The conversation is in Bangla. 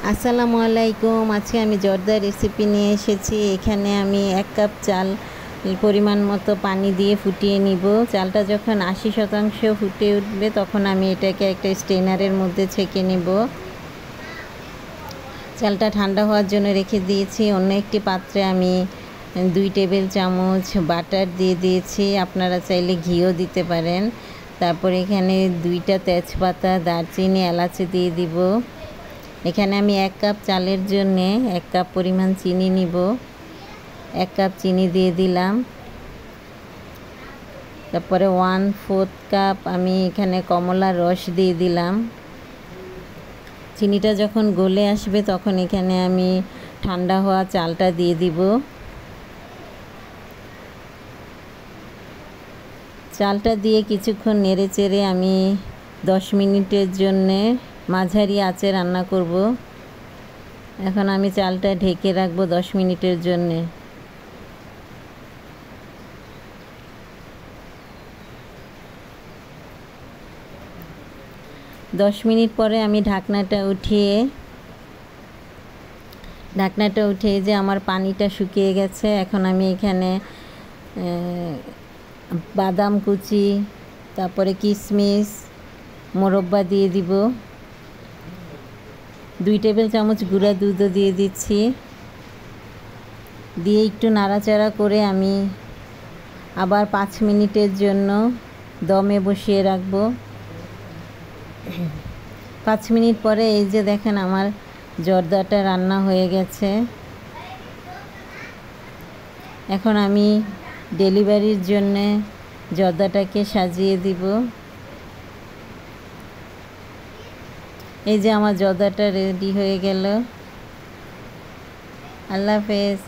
আসসালামু আলাইকুম। আজকে আমি জর্দা রেসিপি নিয়ে এসেছি। এখানে আমি 1 কাপ চাল পরিমাণ মতো পানি দিয়ে ফুটিয়ে নিব। চালটা যখন 80% ফুটে উঠবে তখন আমি এটাকে একটা স্ট্রেনারের মধ্যে ছেঁকে নেব। চালটা ঠান্ডা হওয়ার জন্য রেখে দিয়েছি। অন্য একটি পাত্রে আমি 2 টেবিল চামচ বাটার দিয়ে দিয়েছি, আপনারা চাইলে ঘিও দিতে পারেন। তারপর এখানে 2টা তেজপাতা, দারচিনি, এলাচি দিয়ে দিব। এখানে আমি 1 কাপ চালের জন্যে 1 কাপ পরিমাণ চিনি নিব। 1 কাপ চিনি দিয়ে দিলাম। তারপরে 1/4 কাপ আমি এখানে কমলার রস দিয়ে দিলাম। চিনিটা যখন গলে আসবে তখন এখানে আমি ঠান্ডা হওয়া চালটা দিয়ে দিব। চালটা দিয়ে কিছুক্ষণ নেড়েচেড়ে আমি 10 মিনিটের জন্যে মাঝারি আঁচে রান্না করব। এখন আমি চালটা ঢেকে রাখবো 10 মিনিটের জন্যে। 10 মিনিট পরে আমি ঢাকনাটা উঠিয়ে যে আমার পানিটা শুকিয়ে গেছে। এখন আমি এখানে বাদাম কুচি, তারপরে কিশমিশ, মোরব্বা দিয়ে দিব। 2 টেবিল চামচ গুঁড়া দুধও দিয়ে দিচ্ছি। দিয়ে একটু নাড়াচাড়া করে আমি আবার 5 মিনিটের জন্য দমে বসিয়ে রাখব। 5 মিনিট পরে এই যে দেখেন আমার জর্দাটা রান্না হয়ে গেছে। এখন আমি ডেলিভারির জন্যে জর্দাটাকে সাজিয়ে দিব। এই যে আমার জর্দাটা রেডি হয়ে গেল। আল্লাহ হাফেজ।